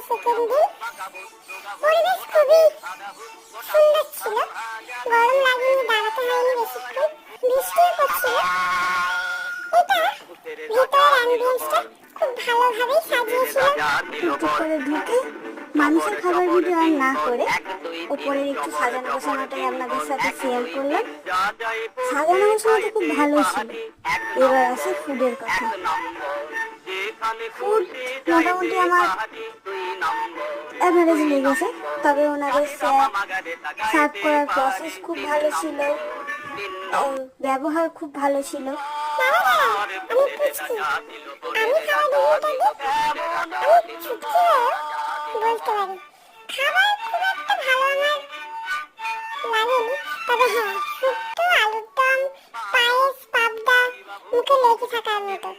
Second দিন। পরিবেশ খুবই সুন্দর ছিল, গরম লাগেনি, দাঁড়াতে হয়নি বেশিক্ষণ, বৃষ্টিও পড়ছিল। এটা ভিতরের অ্যাম্বিয়েন্সটা খুব ভালোভাবেই সাজিয়েছিল। একটু করে ঢুকে মানুষের খাবার ভিডিও আর না করে ওপরের একটু সাজানো গোছানোটাই আপনাদের সাথে শেয়ার করলাম। সাজানো গোছানোটা খুব ভালো ছিল। এবার আসে ফুডের কথা। ফুড মোটামুটি আমার অ্যাভারেজ লেগেছে, তবে ওনাদের সার্ভ করার প্রসেস খুব ভালো ছিল, ব্যবহার খুব ভালো ছিল। আমি পুচকি, আমি খাওয়া রিভিউটা দিই। আমি চুপকে বলতে পারি, খাবার খুব একটা ভালো আমার লাগেনি, তবে হ্যাঁ, শুক্তো, আলুর দম, পায়েস, পাবদা মুখে লেগে থাকার মতো।